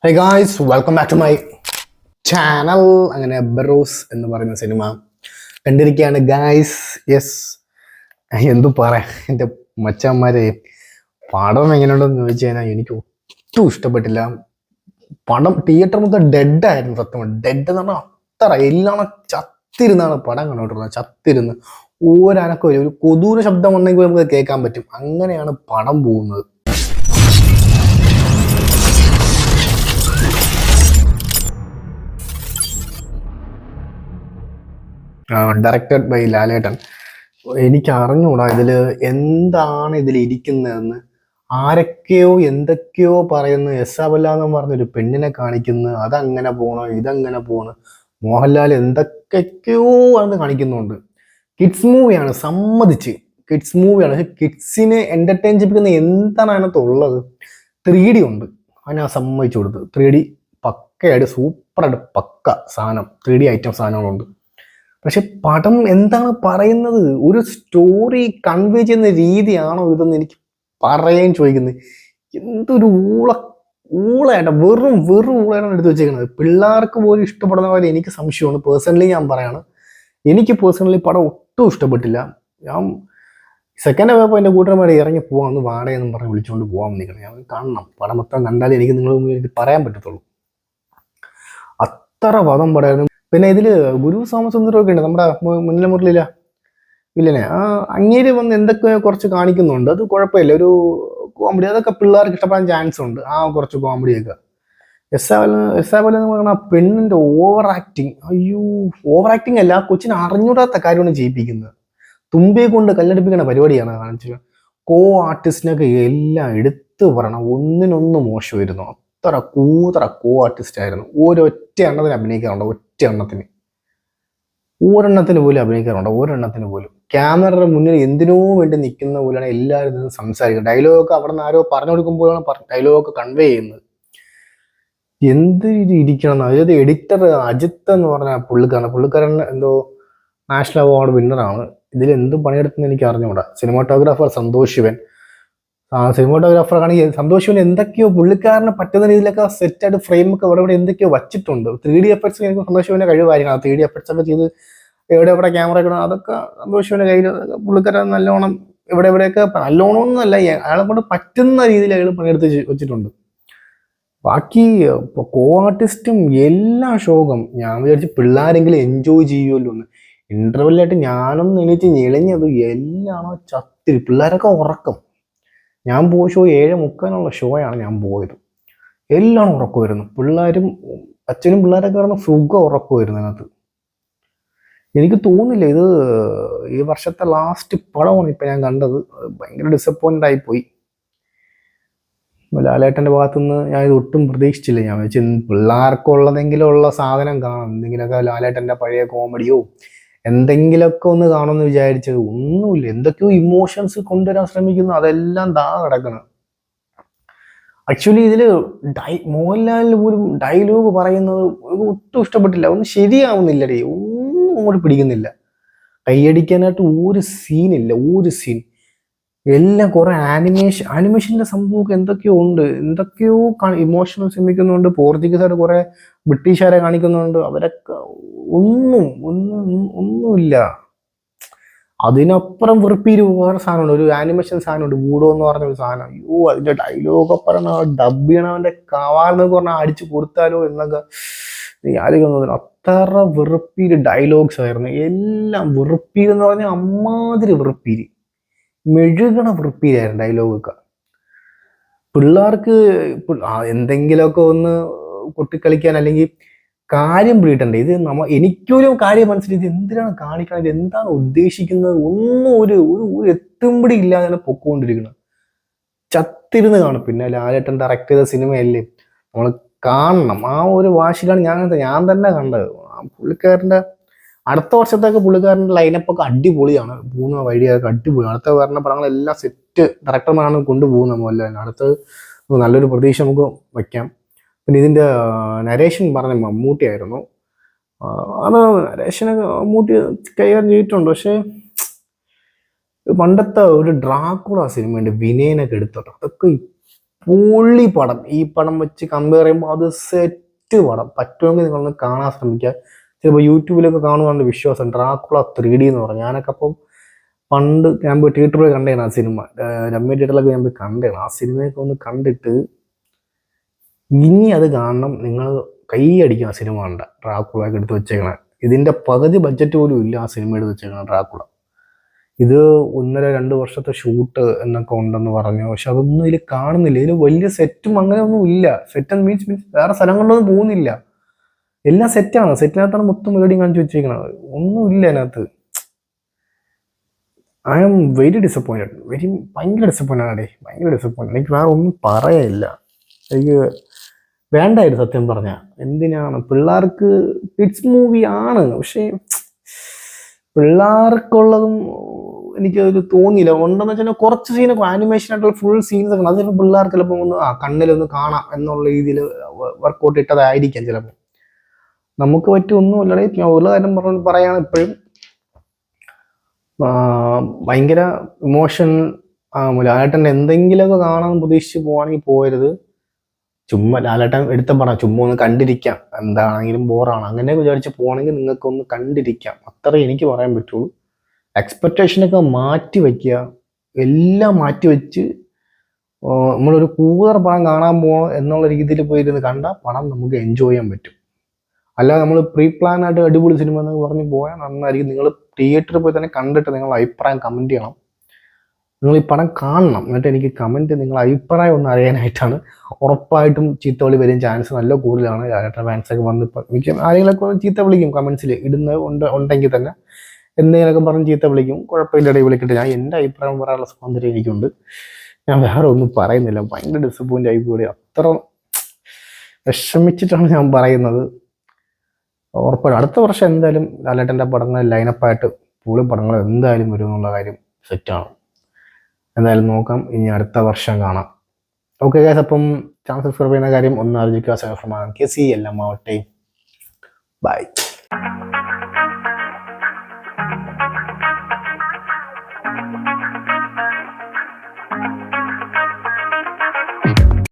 Hey guys welcome back to my channel. അങ്ങനെ ബറോസ് എന്ന് പറയുന്ന സിനിമ കണ്ടിരിക്കുകയാണ് ഗായ്സ്. യെസ്, എന്തു പറയാ എൻ്റെ മച്ചന്മാരെ, പടം എങ്ങനെയുണ്ടെന്ന് ചോദിച്ചു കഴിഞ്ഞാൽ എനിക്ക് ഒട്ടും ഇഷ്ടപ്പെട്ടില്ല. പടം തിയേറ്റർ മൊത്തം ഡെഡായിരുന്നു. സത്യം ഡെഡ് എന്ന് പറഞ്ഞാൽ അത്ര എല്ലാം ചത്തിരുന്നാണ് പടം കണ്ടോണ്ടിരുന്നത്. ചത്തിരുന്ന് ഒരനക്കം ഒരു കൊതൂര ശബ്ദം ഉണ്ടെങ്കിൽ നമുക്ക് കേൾക്കാൻ പറ്റും. അങ്ങനെയാണ് പടം പോകുന്നത്. ഡയറക്റ്റഡ് ബൈ ലാലേട്ടൻ. എനിക്ക് അറിഞ്ഞൂടാ എന്താണ് ഇതിൽ ഇരിക്കുന്നതെന്ന്. ആരൊക്കെയോ എന്തൊക്കെയോ പറയുന്നു. യസാബല്ല എന്ന് പറഞ്ഞൊരു പെണ്ണിനെ കാണിക്കുന്നു. അതങ്ങനെ പോണോ ഇതങ്ങനെ പോണു. മോഹൻലാൽ എന്തൊക്കെയൊക്കെയോ അന്ന് കാണിക്കുന്നുണ്ട്. കിഡ്സ് മൂവിയാണ്, സമ്മതിച്ച് കിഡ്സ് മൂവിയാണ്. പക്ഷെ കിഡ്സിനെ എന്റർടൈൻ ചെയ്യിപ്പിക്കുന്ന എന്താണ് അതിനകത്തുള്ളത്? 3D ഉണ്ട്, അത് ഞാൻ സമ്മതിച്ചു കൊടുത്തു. 3D പക്കയായിട്ട് സൂപ്പറായിട്ട് പക്ക സാധനം 3D ഐറ്റം സാധനങ്ങളുണ്ട്. പക്ഷെ പടം എന്താണ് പറയുന്നത്? ഒരു സ്റ്റോറി കൺവേ ചെയ്യുന്ന രീതിയാണോ ഇതെന്ന് എനിക്ക് പറയാൻ ചോദിക്കുന്നത്. എന്തൊരു ഊളയായിട്ട് വെറും ഊളയാണ് എടുത്ത് വെച്ചേക്കുന്നത്. പിള്ളേർക്ക് പോലും ഇഷ്ടപ്പെടുന്ന പോലെ എനിക്ക് സംശയമാണ്. പേഴ്സണലി ഞാൻ പറയാണ്, എനിക്ക് പേഴ്സണലി പടം ഒട്ടും ഇഷ്ടപ്പെട്ടില്ല. ഞാൻ സെക്കൻഡ് പോയപ്പോൾ എൻ്റെ കൂട്ടന്മാരെ ഇറങ്ങി പോകാമെന്ന് വാടകയെന്നും പറഞ്ഞ് വിളിച്ചുകൊണ്ട് പോകാൻ നിൽക്കണം. ഞാൻ കാണണം, പടം മൊത്തം കണ്ടാലേ എനിക്ക് എനിക്ക് പറയാൻ പറ്റത്തുള്ളൂ. അത്ര പദം പടമായിരുന്നു. പിന്നെ ഇതില് ഗുരു സോമസുന്ദരമൊക്കെ ഉണ്ട്, നമ്മുടെ മുന്നിലെ മുരളിയില ഇല്ലനെ. അങ്ങേര് വന്ന് എന്തൊക്കെയോ കുറച്ച് കാണിക്കുന്നുണ്ട്. അത് കുഴപ്പമില്ല, ഒരു കോമഡി, അതൊക്കെ പിള്ളേർക്ക് ഇഷ്ടപ്പെടാൻ ചാൻസ് ഉണ്ട്. കുറച്ച് കോമഡിയൊക്കെ. എസ്സാബൽ എന്ന് പറയുന്ന പെണ്ണിന്റെ ഓവർ ആക്ടിങ്, അയ്യോ ഓവർ ആക്ടിങ് അല്ല, കൊച്ചിനെ അറിഞ്ഞൂടാത്ത കാര്യമാണ് ചെയ്യിപ്പിക്കുന്നത്. തുമ്പിയെ കൊണ്ട് കല്ലെടുപ്പിക്കുന്ന പരിപാടിയാണ് കാണിച്ചത്. കോ ആർട്ടിസ്റ്റിനൊക്കെ എല്ലാം എടുത്തു പറയണം, ഒന്നിനൊന്ന് മോശമായിരുന്നു. അത്ര കൂതറ കോ ആർട്ടിസ്റ്റ് ആയിരുന്നു. ഒരൊറ്റ എണ്ണത്തിന് അഭിനയിക്കാറുണ്ട്, ഒരെണ്ണത്തിന് പോലും അഭിനയിക്കാറുണ്ട്, ഒരെണ്ണത്തിന് പോലും. ക്യാമറയുടെ മുന്നിൽ എന്തിനോ വേണ്ടി നിൽക്കുന്ന പോലെയാണ് എല്ലാവരും നിന്ന് സംസാരിക്കുന്നത്. ഡയലോഗൊക്കെ അവിടെ നിന്ന് ആരോ പറഞ്ഞു കൊടുക്കുമ്പോഴാണ് ഡയലോഗൊക്കെ കൺവേ ചെയ്യുന്നത്. എന്ത് ഇരിക്കണം. അതായത് എഡിറ്റർ അജിത്ത് എന്ന് പറഞ്ഞ പുള്ളിക്കാരൻ എന്തോ നാഷണൽ അവാർഡ് വിന്നറാണ്. ഇതിൽ എന്തും പണിയെടുത്തെന്ന് എനിക്ക് അറിഞ്ഞുകൂടാ. സിനിമാറ്റോഗ്രാഫർ സന്തോഷ് ശിവൻ. സിനിമാറ്റോഗ്രാഫർ ആണെങ്കിൽ സന്തോഷ് ശിവൻ എന്തൊക്കെയോ പുള്ളിക്കാരന് പറ്റുന്ന രീതിയിലൊക്കെ സെറ്റായിട്ട് ഫ്രെയിമൊക്കെ ഇവിടെ എന്തൊക്കെയോ വച്ചിട്ടുണ്ട്. 3D എഫക്ട്സ് എനിക്ക് സന്തോഷ് ശിവന്റെ കഴിവായിരിക്കണം. 3D എഫക്ട്സ് ഒക്കെ ചെയ്ത് എവിടെ ക്യാമറ ഒക്കെ അതൊക്കെ സന്തോഷ് ശിവന്റെ കയ്യിൽ. പുള്ളിക്കാരൻ നല്ലോണം എവിടെയൊക്കെ നല്ലോണം ഒന്നല്ല, അയാളെ കൊണ്ട് പറ്റുന്ന രീതിയിൽ അയാൾ പണിയെടുത്ത് വെച്ചിട്ടുണ്ട്. ബാക്കി കോ ആർട്ടിസ്റ്റും എല്ലാ ഷോക്കും ഞാൻ വിചാരിച്ച് പിള്ളേരെങ്കിലും എൻജോയ് ചെയ്യുമല്ലോ എന്ന്. ഇന്റർവെല്ലായിട്ട് ഞാനൊന്നും എണീറ്റ് ഞെളിഞ്ഞത് എല്ലാണോ ചത്തിരി. പിള്ളേരൊക്കെ ഉറക്കം. ഞാൻ പോയ ഷോ 7:30 ഷോയാണ് ഞാൻ പോയത്. എല്ലാം ഉറക്കമായിരുന്നു. പിള്ളേരും അച്ഛനും പിള്ളേരൊക്കെ പറഞ്ഞ സുഖം ഉറക്കമായിരുന്നു അതിനകത്ത്. എനിക്ക് തോന്നുന്നില്ല ഇത് ഈ വർഷത്തെ ലാസ്റ്റ് പടമാണ് ഇപ്പം ഞാൻ കണ്ടത്. ഭയങ്കര ഡിസപ്പോയിൻ്റ് ആയിപ്പോയി. ലാലേട്ടൻ്റെ ഭാഗത്തുനിന്ന് ഞാൻ ഇത് ഒട്ടും പ്രതീക്ഷിച്ചില്ല. ഞാൻ വെച്ച് പിള്ളേർക്കുള്ളതെങ്കിലും ഉള്ള സാധനം കാണും, എന്തെങ്കിലുമൊക്കെ ലാലേട്ടൻ്റെ പഴയ കോമഡിയോ എന്തെങ്കിലുമൊക്കെ ഒന്ന് കാണുമെന്ന് വിചാരിച്ചത്. ഒന്നുമില്ല. എന്തൊക്കെയോ ഇമോഷൻസ് കൊണ്ടുവരാൻ ശ്രമിക്കുന്നു, അതെല്ലാം കിടക്കണം. ആക്ച്വലി ഇതില് മോഹൻലാലിന് പോലും ഡയലോഗ് പറയുന്നത് ഒട്ടും ഇഷ്ടപ്പെട്ടില്ല. ഒന്നും ശരിയാവുന്നില്ലടേ, ഒന്നും അങ്ങോട്ട് പിടിക്കുന്നില്ല. കൈയടിക്കാനായിട്ട് ഒരു സീനില്ല, ഒരു സീൻ. എല്ലാം കുറെ ആനിമേഷന്റെ സംഭവമൊക്കെ എന്തൊക്കെയോ ഉണ്ട്, എന്തൊക്കെയോ ഇമോഷണൽ ശ്രമിക്കുന്നുണ്ട്. പോർച്ചുഗീസുകാർ കുറെ ബ്രിട്ടീഷുകാരെ കാണിക്കുന്നുണ്ട്. അവരൊക്കെ ഒന്നുമില്ല. അതിനപ്പുറം വെറുപ്പീര് വേറെ സാധനമുണ്ട്, ഒരു ആനിമേഷൻ സാധനമുണ്ട്, ബൂഡോ എന്ന് പറഞ്ഞ ഒരു സാധനം. അയ്യോ, അതിന്റെ ഡയലോഗൊക്കെ പറഞ്ഞ ഡബ് ചെയ്യണവന്റെ കാവാലെന്നൊക്കെ പറഞ്ഞാൽ അടിച്ചു കൊടുത്താലോ എന്നൊക്കെ ആലോചിക്കുന്നു. അത്ര വെറുപ്പീര് ഡയലോഗ്സ് ആയിരുന്നു എല്ലാം. വെറുപ്പീരെന്ന് പറഞ്ഞാൽ അമ്മാതിരി വെറുപ്പീര്, മെഴുകണ വൃത്തിയായിരുന്നു ഡയലോഗൊക്കെ. പിള്ളേർക്ക് എന്തെങ്കിലുമൊക്കെ ഒന്ന് കൊട്ടിക്കളിക്കാൻ അല്ലെങ്കിൽ കാര്യം പിടിയിട്ടുണ്ട്. ഇത് എനിക്കൊരു കാര്യം മനസ്സിലായി, എന്തിനാണ് കാണിക്കുന്നത്, എന്താണ് ഉദ്ദേശിക്കുന്നത്, ഒന്നും ഒരു എത്തുംപിടി ഇല്ലാതെ പൊക്കോണ്ടിരിക്കുന്നത്. ചത്തിരുന്ന് കാണും. പിന്നെ ലാലേട്ടൻ ഡയറക്ട് ചെയ്ത സിനിമയല്ലേ, നമ്മൾ കാണണം. ഒരു വാശിയിലാണ് ഞാൻ തന്നെ കണ്ടത്. പുള്ളിക്കാരൻ്റെ അടുത്ത വർഷത്തേക്ക് പുള്ളിക്കാരൻ്റെ ലൈനപ്പൊക്കെ അടിപൊളിയാണ്. പോകുന്ന വഴിയൊക്കെ അടിപൊളിയാണ്. അടുത്ത വരുന്ന പടങ്ങളെല്ലാം സെറ്റ് ഡയറക്ടർമാരാണ് കൊണ്ടുപോകുന്നത്. മോഹൻലാലിന് അടുത്തത് നല്ലൊരു പ്രതീക്ഷ നമുക്ക് വയ്ക്കാം. പിന്നെ ഇതിൻ്റെ നരേഷൻ പറഞ്ഞ മമ്മൂട്ടിയായിരുന്നു. അത് നരേഷനൊക്കെ മമ്മൂട്ടി കൈകാര്യം ചെയ്തിട്ടുണ്ട്. പക്ഷേ പണ്ടത്തെ ഒരു ഡ്രാക്കുള സിനിമയുണ്ട്, വിനയനൊക്കെ എടുത്തോട്ടോ, അതൊക്കെ പൊള്ളി പടം. ഈ പടം വെച്ച് കമ്പയർ ചെയ്യുമ്പോൾ അത് സെറ്റ് പടം. പറ്റുമെങ്കിൽ നിങ്ങളൊന്ന് കാണാൻ ശ്രമിക്കുക. ചിലപ്പോൾ യൂട്യൂബിലൊക്കെ കാണുവാണ്ട് വിശ്വാസം. ഡ്രാക്കുള 3D എന്ന് പറഞ്ഞു. ഞാനൊക്കെ അപ്പം പണ്ട് ഞാൻ പോയി തിയേറ്ററിൽ പോയി കണ്ടതാണ് ആ സിനിമ. രമ്യ തിയേറ്ററിലൊക്കെ ഞാൻ പോയി കണ്ടതാണ് ആ സിനിമയൊക്കെ. ഒന്ന് കണ്ടിട്ട് ഇനി അത് കാണണം. നിങ്ങൾ കൈ അടിക്കും ആ സിനിമ കണ്ട. ഡ്രാക്കുളയൊക്കെ എടുത്ത് വെച്ചേക്കണം. ഇതിന്റെ പകുതി ബഡ്ജറ്റ് പോലും ഇല്ല ആ സിനിമ എടുത്ത് വെച്ചേക്കണം ഡ്രാക്കുള. ഇത് 1.5-2 വർഷത്തെ ഷൂട്ട് എന്നൊക്കെ ഉണ്ടെന്ന് പറഞ്ഞു. പക്ഷെ അതൊന്നും ഇതിൽ കാണുന്നില്ല. ഇതിന് വലിയ സെറ്റും അങ്ങനെ ഒന്നും ഇല്ല. സെറ്റ് മീൻസ് വേറെ സ്ഥലങ്ങളിലൊന്നും പോകുന്നില്ല. എല്ലാം സെറ്റാണ്. സെറ്റിനകത്താണ് മൊത്തം പരിപാടിയും കാണിച്ചു വെച്ചേക്കണത്. ഒന്നുമില്ല അതിനകത്ത്. I am very disappointed. ഭയങ്കര ഡിസപ്പോയിന്റഡ് ആടേ. ഭയങ്കര ഡിസപ്പോയിന്റഡ്. എനിക്ക് വേറെ ഒന്നും പറയാനില്ല. എനിക്ക് വേണ്ടായിരുന്നു സത്യം പറഞ്ഞ. എന്തിനാണ് പിള്ളേർക്ക് കിഡ്സ് മൂവി ആണ്. പക്ഷേ പിള്ളേർക്കുള്ളതും എനിക്ക് ഒരു തോന്നിയില്ല. ഉണ്ടെന്ന് വെച്ചാൽ കുറച്ച് സീനൊക്കെ ആനിമേഷൻ ആയിട്ടുള്ള ഫുൾ സീൻസ് ഒക്കെ അത് ചിലപ്പോൾ പിള്ളേർക്ക് ചിലപ്പോൾ ഒന്ന് കണ്ണിലൊന്ന് കാണാം എന്നുള്ള രീതിയിൽ വർക്കൗട്ട് ഇട്ടതായിരിക്കാം ചിലപ്പോൾ. നമുക്ക് പറ്റിയൊന്നുമില്ലടേ. ഞാൻ ഉള്ള കാര്യം പറയാണ് ഇപ്പോഴും. ഭയങ്കര ഇമോഷൻ. ലാലേട്ടൻ എന്തെങ്കിലുമൊക്കെ കാണാൻ പ്രതീക്ഷിച്ച് പോവാണെങ്കിൽ പോകരുത്. ചുമ്മാ ലാലേട്ടൻ എടുത്ത പടം ചുമ്മാ ഒന്ന് കണ്ടിരിക്കാം. എന്താണെങ്കിലും ബോറാണ് അങ്ങനെ വിചാരിച്ച് പോകണമെങ്കിൽ നിങ്ങൾക്കൊന്ന് കണ്ടിരിക്കാം. അത്രേ എനിക്ക് പറയാൻ പറ്റുള്ളൂ. എക്സ്പെക്റ്റേഷനൊക്കെ മാറ്റി വയ്ക്കുക. എല്ലാം മാറ്റി വെച്ച് നമ്മളൊരു കൂടുതൽ പടം കാണാൻ പോകണം എന്നുള്ള രീതിയിൽ പോയിരുന്ന് കണ്ടാൽ പടം നമുക്ക് എൻജോയ് ചെയ്യാൻ പറ്റും. അല്ലാതെ നമ്മൾ പ്രീ പ്ലാൻ ആയിട്ട് അടിപൊളി സിനിമ എന്നൊക്കെ പറഞ്ഞ് പോയാൽ നന്നായിരിക്കും. നിങ്ങൾ തിയേറ്ററിൽ പോയി തന്നെ കണ്ടിട്ട് നിങ്ങളുടെ അഭിപ്രായം കമൻറ്റ് ചെയ്യണം. നിങ്ങൾ ഈ പടം കാണണം. എന്നിട്ട് എനിക്ക് കമൻറ്റ് നിങ്ങളുടെ അഭിപ്രായം ഒന്ന് അറിയാനായിട്ടാണ്. ഉറപ്പായിട്ടും ചീത്തവിളി വരും ചാൻസ് നല്ല കൂടുതലാണ്. ലാലേട്ടൻ ഫാൻസൊക്കെ വന്ന് മിക്ക ആരെങ്കിലൊക്കെ ഒന്ന് ചീത്ത വിളിക്കും. കമൻസിൽ ഇടുന്നത് ഉണ്ടെങ്കിൽ തന്നെ എന്തെങ്കിലുമൊക്കെ പറഞ്ഞ് ചീത്ത വിളിക്കും. കുഴപ്പമില്ല, വിളിക്കട്ടെ. ഞാൻ എൻ്റെ അഭിപ്രായം പറയാനുള്ള സ്വാതന്ത്ര്യം എനിക്കുണ്ട്. ഞാൻ വേറെ ഒന്നും പറയുന്നില്ല. ഭയങ്കര ഡിസപ്പോയിൻ്റ് ആയിപ്പോയി. അത്ര വിഷമിച്ചിട്ടാണ് ഞാൻ പറയുന്നത്. ഉറപ്പായിട്ടും അടുത്ത വർഷം എന്തായാലും ലാലേട്ടൻ്റെ പടങ്ങൾ ലൈനപ്പായിട്ട് പൂളി പടങ്ങൾ എന്തായാലും വരും എന്നുള്ള കാര്യം സെറ്റാണ്. എന്തായാലും നോക്കാം. ഇനി അടുത്ത വർഷം കാണാം. ഓക്കെ ഗൈസ്, അപ്പം ചാനൽ സബ്സ്ക്രൈബ് ചെയ്യുന്ന കാര്യം ഒന്ന് ആലോചിക്കുക. സേഫ്രമാൻ KC എല്ലാം ആവട്ടെ. ബൈ.